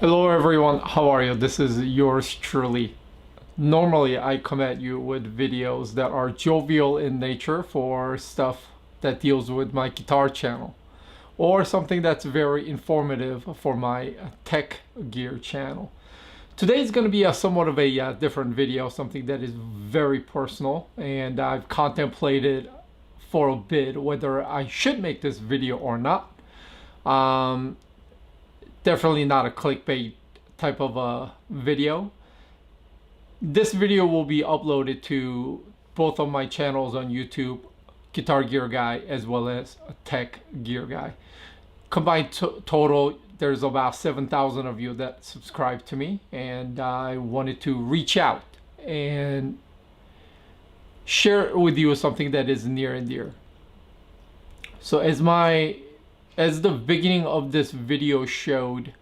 Hello everyone, how are you? This is yours truly. Normally I come at you with videos that are jovial in nature for stuff that deals with my guitar channel, or something that's very informative for my tech gear channel. Today is going to be a somewhat of a different video, something that is very personal, and I've contemplated for a bit whether I should make this video or not. Definitely not a clickbait type of a video. This video will be uploaded to both of my channels on YouTube, Guitar Gear Guy as well as Tech Gear Guy. Combined total, there's about 7,000 of you that subscribe to me, and I wanted to reach out and share with you something that is near and dear. So as the beginning of this video showed,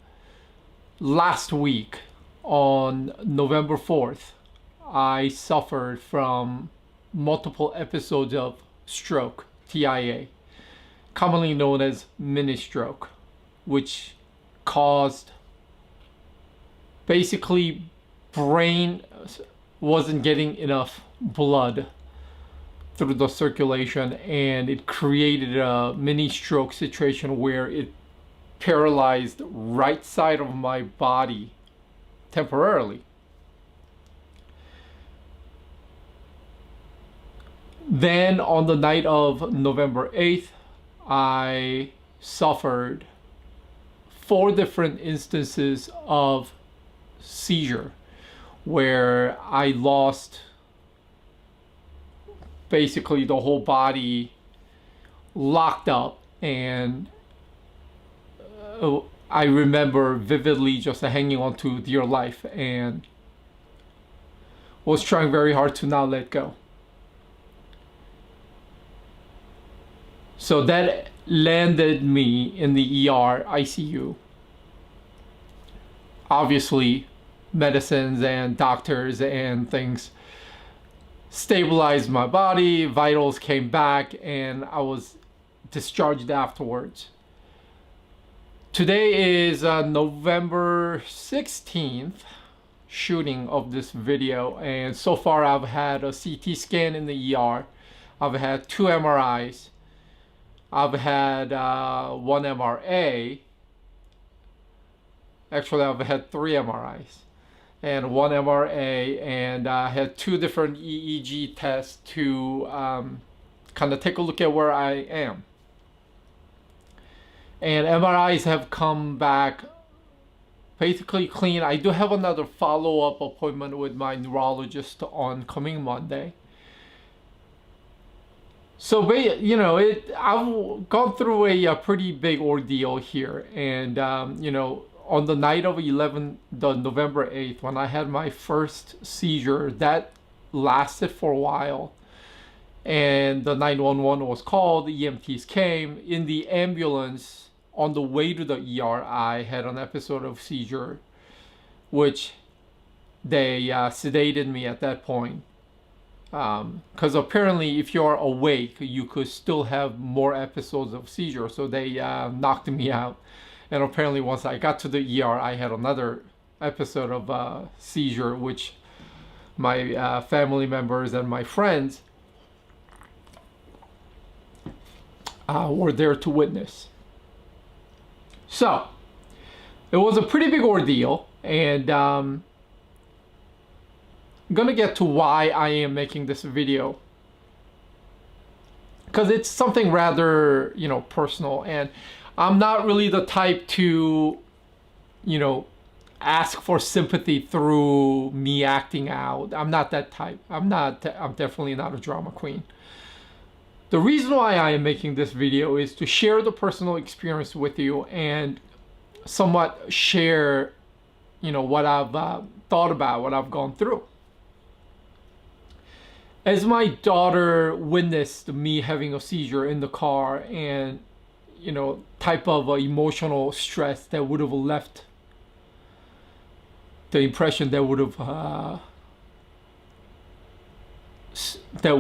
last week on November 4th, I suffered from multiple episodes of stroke, TIA, commonly known as mini stroke, which caused basically brain wasn't getting enough blood through the circulation, and it created a mini stroke situation where it paralyzed right side of my body temporarily. Then on the night of November 8th, I suffered 4 different instances of seizure where I lost basically the whole body, locked up, and I remember vividly just hanging on to dear life and was trying very hard to not let go. So that landed me in the ER ICU. Obviously, medicines and doctors and things stabilized my body, vitals came back, and I was discharged afterwards. Today is November 16th shooting of this video, and so far I've had a CT scan in the ER, I've had 2 MRIs, I've had 1 MRA, actually I've had 3 MRIs and 1 MRA, and I had 2 different EEG tests to kind of take a look at where I am. And MRIs have come back basically clean. I do have another follow-up appointment with my neurologist on coming Monday. So, you know, I've gone through a pretty big ordeal here, and you know, on the night of the November 8th, when I had my first seizure, that lasted for a while, and the 911 was called, the EMTs came. In the ambulance, on the way to the ER, I had an episode of seizure, which they sedated me at that point. Because apparently if you're awake, you could still have more episodes of seizure. So they knocked me out. And apparently once I got to the ER, I had another episode of seizure, which my family members and my friends were there to witness. So it was a pretty big ordeal, and I'm gonna get to why I am making this video, because it's something rather, you know, personal, and I'm not really the type to, you know, ask for sympathy through me acting out. I'm not that type. I'm definitely not a drama queen. The reason why I am making this video is to share the personal experience with you and somewhat share, you know, what I've thought about, what I've gone through. As my daughter witnessed me having a seizure in the car, and, you know, type of emotional stress that would have left the impression that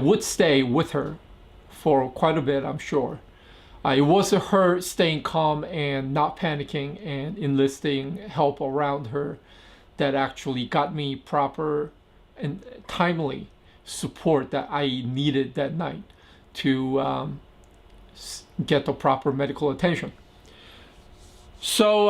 would stay with her for quite a bit, I'm sure. It wasn't her staying calm and not panicking and enlisting help around her that actually got me proper and timely support that I needed that night to get the proper medical attention. So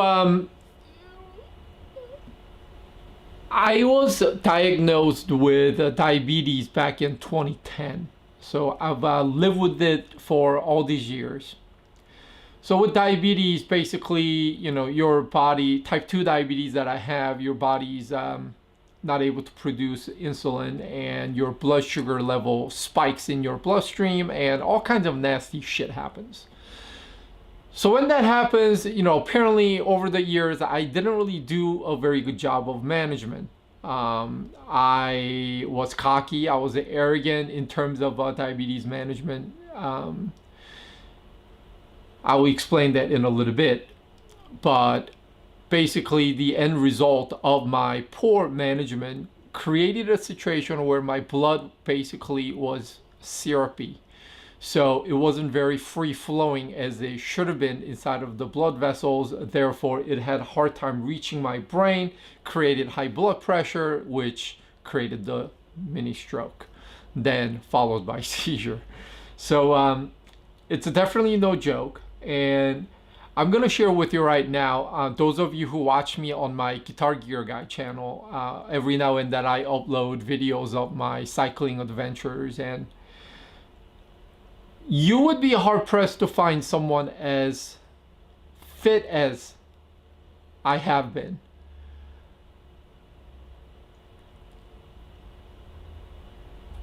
I was diagnosed with diabetes back in 2010. So I've lived with it for all these years. So with diabetes, basically, your body, type 2 diabetes that I have, your body's not able to produce insulin and your blood sugar level spikes in your bloodstream and all kinds of nasty shit happens. So when that happens, apparently over the years, I didn't really do a very good job of management. I was cocky, I was arrogant in terms of diabetes management. I will explain that in a little bit, but basically the end result of my poor management created a situation where my blood basically was syrupy. So it wasn't very free flowing as it should have been inside of the blood vessels. Therefore, it had a hard time reaching my brain, created high blood pressure, which created the mini stroke, then followed by seizure. So it's definitely no joke. And I'm going to share with you right now, those of you who watch me on my Guitar Gear Guy channel, every now and then I upload videos of my cycling adventures, and you would be hard pressed to find someone as fit as I have been.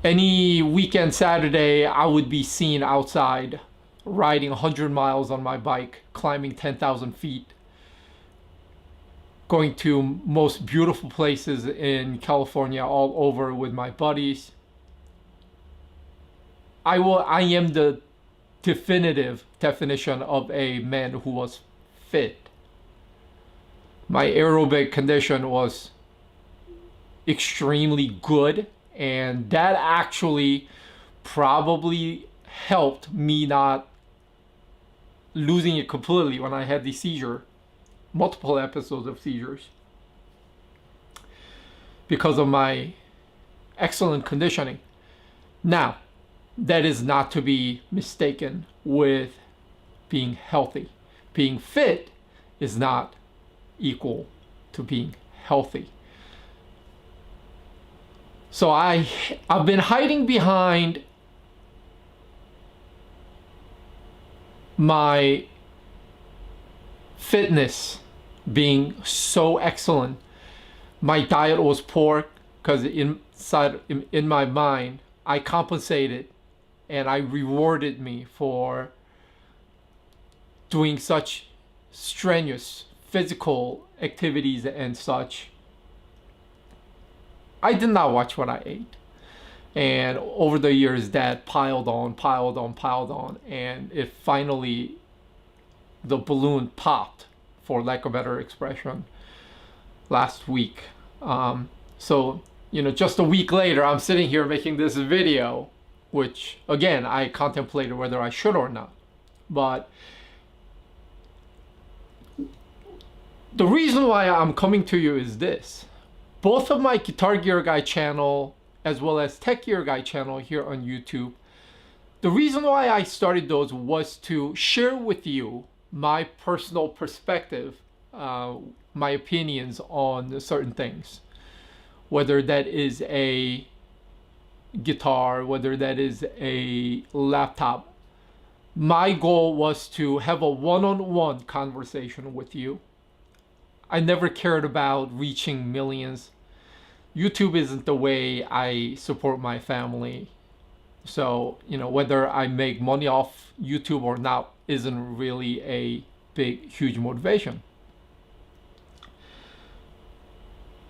Any weekend Saturday, I would be seen outside riding 100 miles on my bike, climbing 10,000 feet, going to most beautiful places in California all over with my buddies. I am the definitive definition of a man who was fit. My aerobic condition was extremely good, and that actually probably helped me not losing it completely when I had the seizure, multiple episodes of seizures, because of my excellent conditioning. Now, that is not to be mistaken with being healthy. Being fit is not equal to being healthy. So I've been hiding behind my fitness being so excellent. My diet was poor because in my mind I compensated and I rewarded me for doing such strenuous physical activities and such. I did not watch what I ate. And over the years, that piled on, and it finally, the balloon popped, for lack of a better expression, last week. So, just a week later, I'm sitting here making this video, which, again, I contemplated whether I should or not. But the reason why I'm coming to you is this. Both of my Guitar Gear Guy channel as well as Tech Gear Guy channel here on YouTube, the reason why I started those was to share with you my personal perspective, my opinions on certain things. Whether that is a guitar, whether that is a laptop. My goal was to have a one-on-one conversation with you. I never cared about reaching millions. YouTube isn't the way I support my family. So, whether I make money off YouTube or not isn't really a big, huge motivation.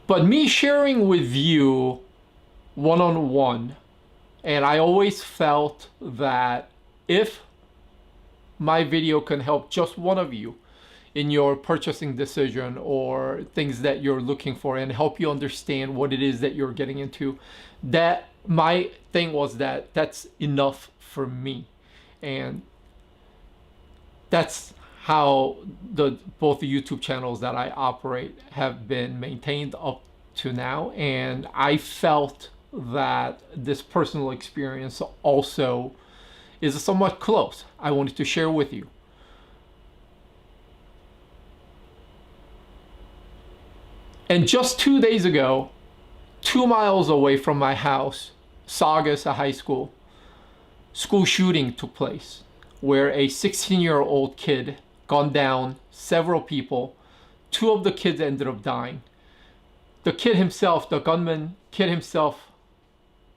But me sharing with you one-on-one, and I always felt that if my video can help just one of you in your purchasing decision or things that you're looking for and help you understand what it is that you're getting into, that my thing was that that's enough for me. And That's how both the YouTube channels that I operate have been maintained up to now. And I felt that this personal experience also is somewhat close. I wanted to share with you. And just 2 days ago, 2 miles away from my house, Saugus High School, school shooting took place, where a 16-year-old kid gunned down several people. 2 of the kids ended up dying. The kid himself, the gunman kid himself,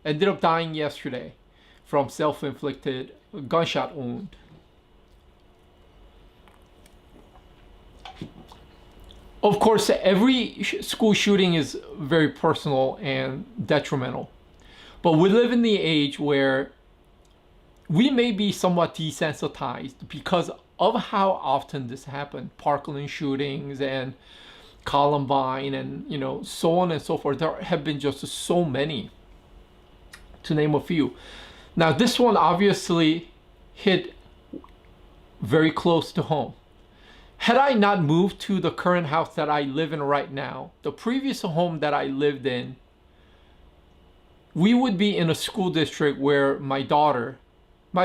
ended up dying yesterday from self-inflicted gunshot wound. Of course, every school shooting is very personal and detrimental. But we live in the age where we may be somewhat desensitized because of how often this happened. Parkland shootings and Columbine and so on and so forth. There have been just so many, to name a few. Now this one obviously hit very close to home. Had I not moved to the current house that I live in right now, the previous home that I lived in, we would be in a school district where my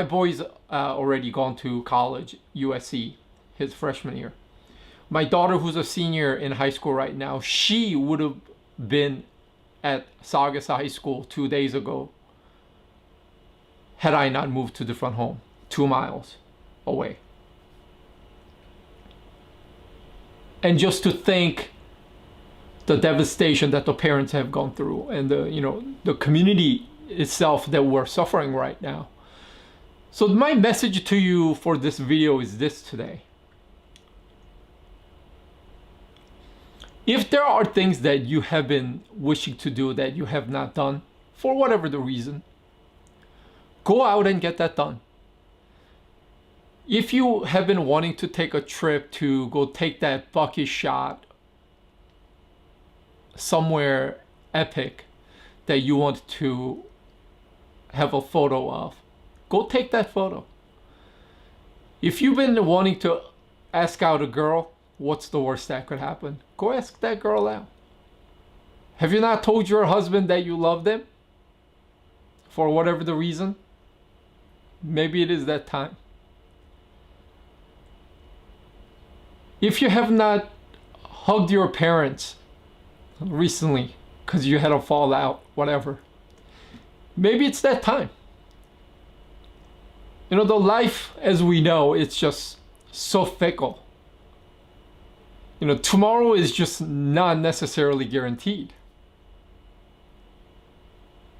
boy's already gone to college, USC, his freshman year. My daughter, who's a senior in high school right now, she would have been at Saugus High School 2 days ago had I not moved to a different home, 2 miles away. And just to think the devastation that the parents have gone through and the community itself that we're suffering right now. So my message to you for this video is this today. If there are things that you have been wishing to do that you have not done, for whatever the reason, go out and get that done. If you have been wanting to take a trip to go take that bucket shot somewhere epic that you want to have a photo of, go take that photo. If you've been wanting to ask out a girl, what's the worst that could happen? Go ask that girl out. Have you not told your husband that you love them? For whatever the reason? Maybe it is that time. If you have not hugged your parents recently because you had a fallout, whatever, maybe it's that time. The life as we know, it's just so fickle. Tomorrow is just not necessarily guaranteed.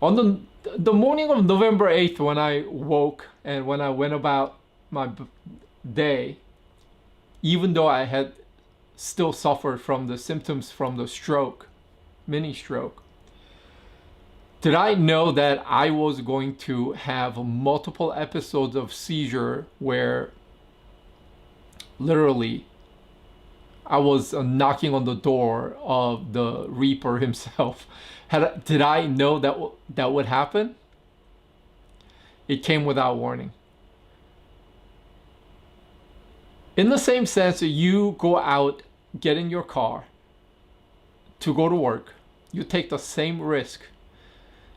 On the morning of November 8th, when I woke and when I went about my day, even though I had still suffered from the symptoms from the stroke, mini stroke, did I know that I was going to have multiple episodes of seizure where literally I was knocking on the door of the Reaper himself? Did I know that would happen? It came without warning. In the same sense, you go out, get in your car to go to work. You take the same risk.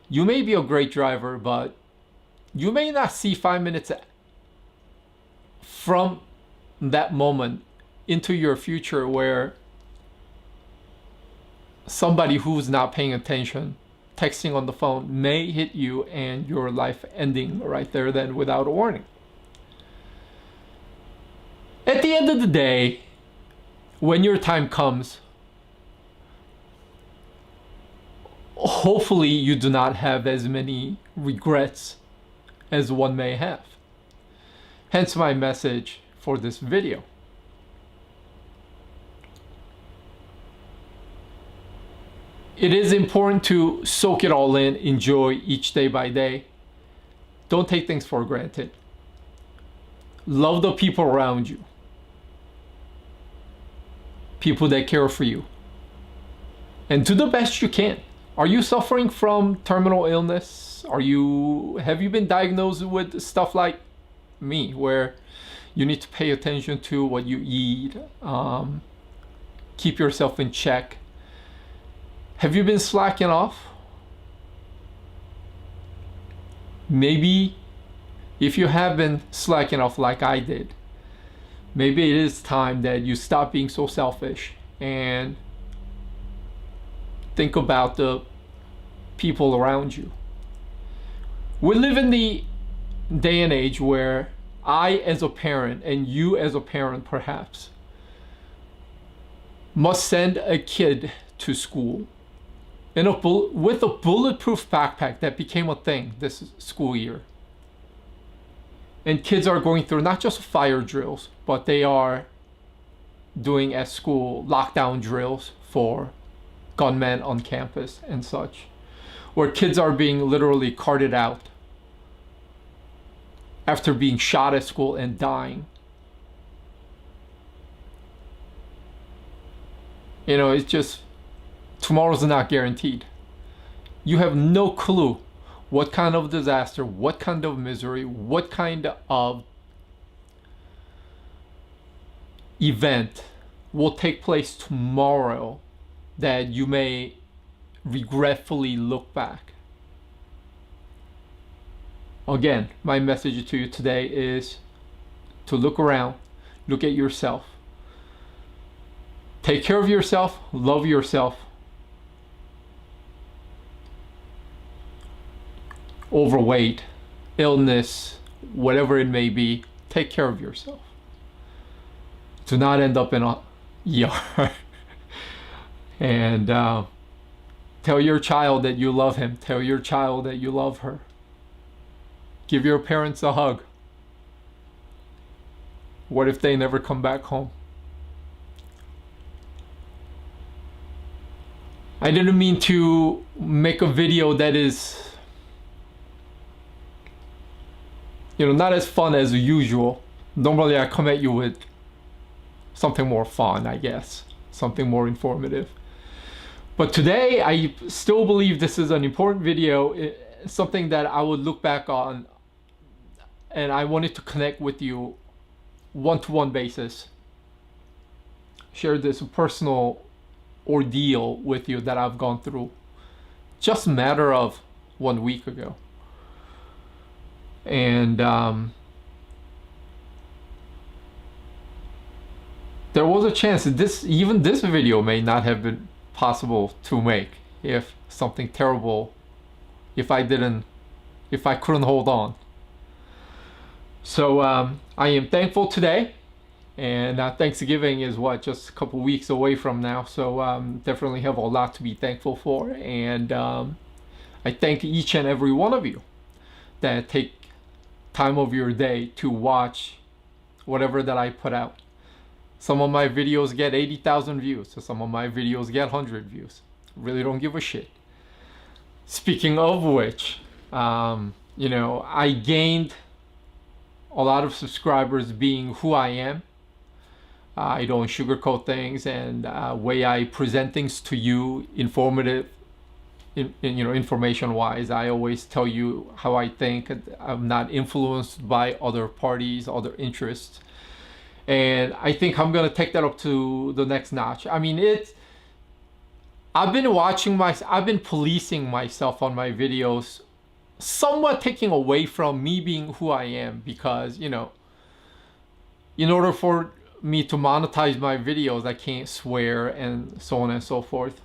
You may be a great driver, but you may not see 5 minutes from that moment into your future where somebody who's not paying attention, texting on the phone, may hit you and your life ending right there then without a warning. At the end of the day, when your time comes, hopefully you do not have as many regrets as one may have. Hence my message for this video. It is important to soak it all in, enjoy each day by day. Don't take things for granted. Love the people around you. People that care for you. And do the best you can. Are you suffering from terminal illness? Have you been diagnosed with stuff like me, where You need to pay attention to what you eat. Keep yourself in check. Have you been slacking off? Maybe if you have been slacking off like I did, maybe it is time that you stop being so selfish and think about the people around you. We live in the day and age where I, as a parent, and you as a parent perhaps, must send a kid to school with a bulletproof backpack that became a thing this school year. And kids are going through not just fire drills, but they are doing at school lockdown drills for gunmen on campus and such, where kids are being literally carted out after being shot at school and dying. You know, it's just, tomorrow's not guaranteed. You have no clue what kind of disaster, what kind of misery, what kind of event will take place tomorrow that you may regretfully look back. Again, my message to you today is to look around, look at yourself. Take care of yourself, love yourself. Overweight, illness, whatever it may be, take care of yourself. Do not end up in a ER. And tell your child that you love him. Tell your child that you love her. Give your parents a hug. What if they never come back home? I didn't mean to make a video that is, not as fun as usual. Normally I come at you with something more fun, I guess. Something more informative. But today I still believe this is an important video. Something that I would look back on, and I wanted to connect with you one-to-one basis. Share this personal ordeal with you that I've gone through just a matter of 1 week ago. And there was a chance that this video may not have been possible to make if something terrible, if I couldn't hold on. So I am thankful today, and Thanksgiving is just a couple weeks away from now, so definitely have a lot to be thankful for. And I thank each and every one of you that take time of your day to watch whatever that I put out. Some of my videos get 80,000 views, so some of my videos get 100 views. Really don't give a shit. Speaking of which, I gained a lot of subscribers being who I am. I don't sugarcoat things, and way I present things to you, information wise, I always tell you how I think. I'm not influenced by other parties, other interests. And I think I'm gonna take that up to the next notch. I mean, I've been policing myself on my videos, somewhat taking away from me being who I am, because in order for me to monetize my videos, I can't swear and so on and so forth.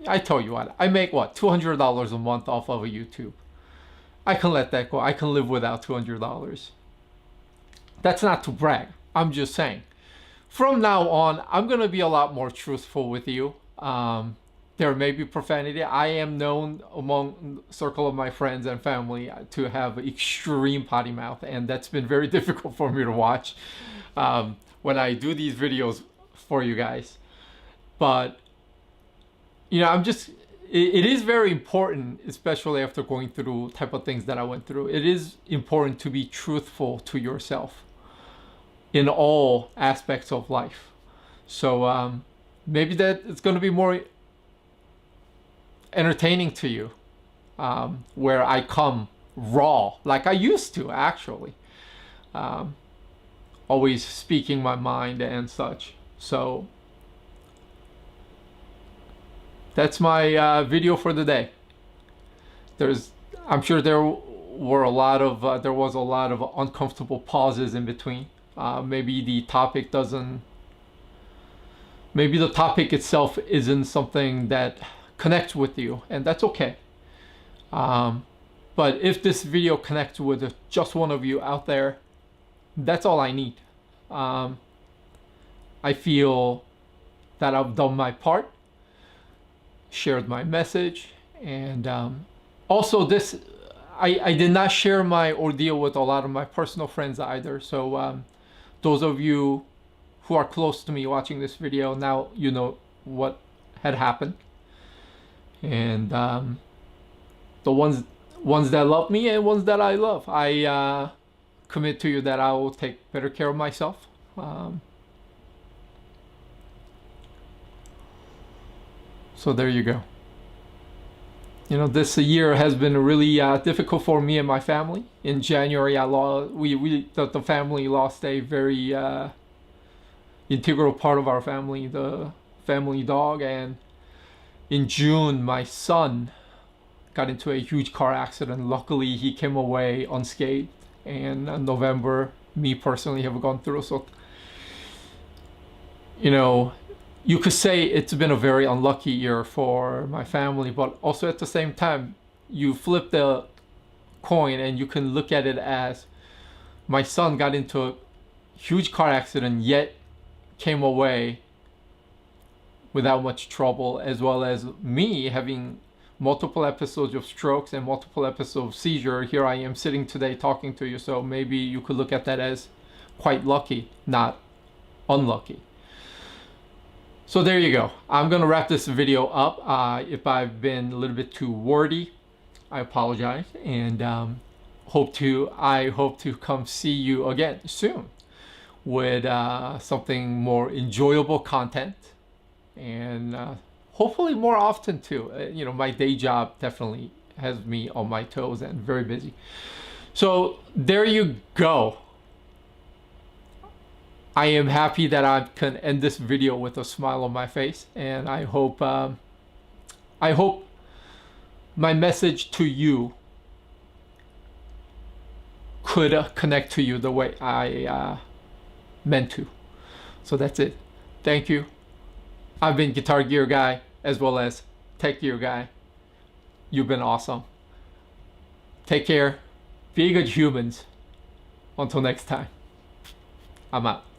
I tell you what, I make $200 a month off of a YouTube. I can let that go. I can live without $200. That's not to brag. I'm just saying. From now on, I'm gonna be a lot more truthful with you. There may be profanity. I am known among the circle of my friends and family to have extreme potty mouth, and that's been very difficult for me to watch when I do these videos for you guys. But it is very important, especially after going through type of things that I went through. It is important to be truthful to yourself in all aspects of life. So maybe that it's going to be more entertaining to you, where I come raw like I used to, actually. always speaking my mind and such. So that's my video for the day. I'm sure there was a lot of uncomfortable pauses in between. Maybe the topic itself isn't something that connects with you, and that's okay. But if this video connects with just one of you out there, that's all I need. I feel that I've done my part, shared my message, and also I did not share my ordeal with a lot of my personal friends either. So those of you who are close to me watching this video, now you know what had happened. And the ones that love me and ones that I love, I commit to you that I will take better care of myself. So there you go. You know, this year has been really difficult for me and my family. In January, the family lost a very integral part of our family, the family dog. And in June, my son got into a huge car accident. Luckily, he came away unscathed. And in November, me personally have gone through. So, you know, you could say it's been a very unlucky year for my family, but also at the same time, you flip the coin and you can look at it as my son got into a huge car accident, yet came away without much trouble, as well as me having multiple episodes of strokes and multiple episodes of seizure. Here I am sitting today talking to you. So maybe you could look at that as quite lucky, not unlucky. So there you go. I'm gonna wrap this video up. If I've been a little bit too wordy, I apologize, and I hope to come see you again soon with something more enjoyable content, and hopefully more often too. You know, my day job definitely has me on my toes and very busy. So there you go. I am happy that I can end this video with a smile on my face, and I hope my message to you could connect to you the way I meant to. So that's it. Thank you. I've been Guitar Gear Guy as well as Tech Gear Guy. You've been awesome. Take care. Be good humans. Until next time. I'm out.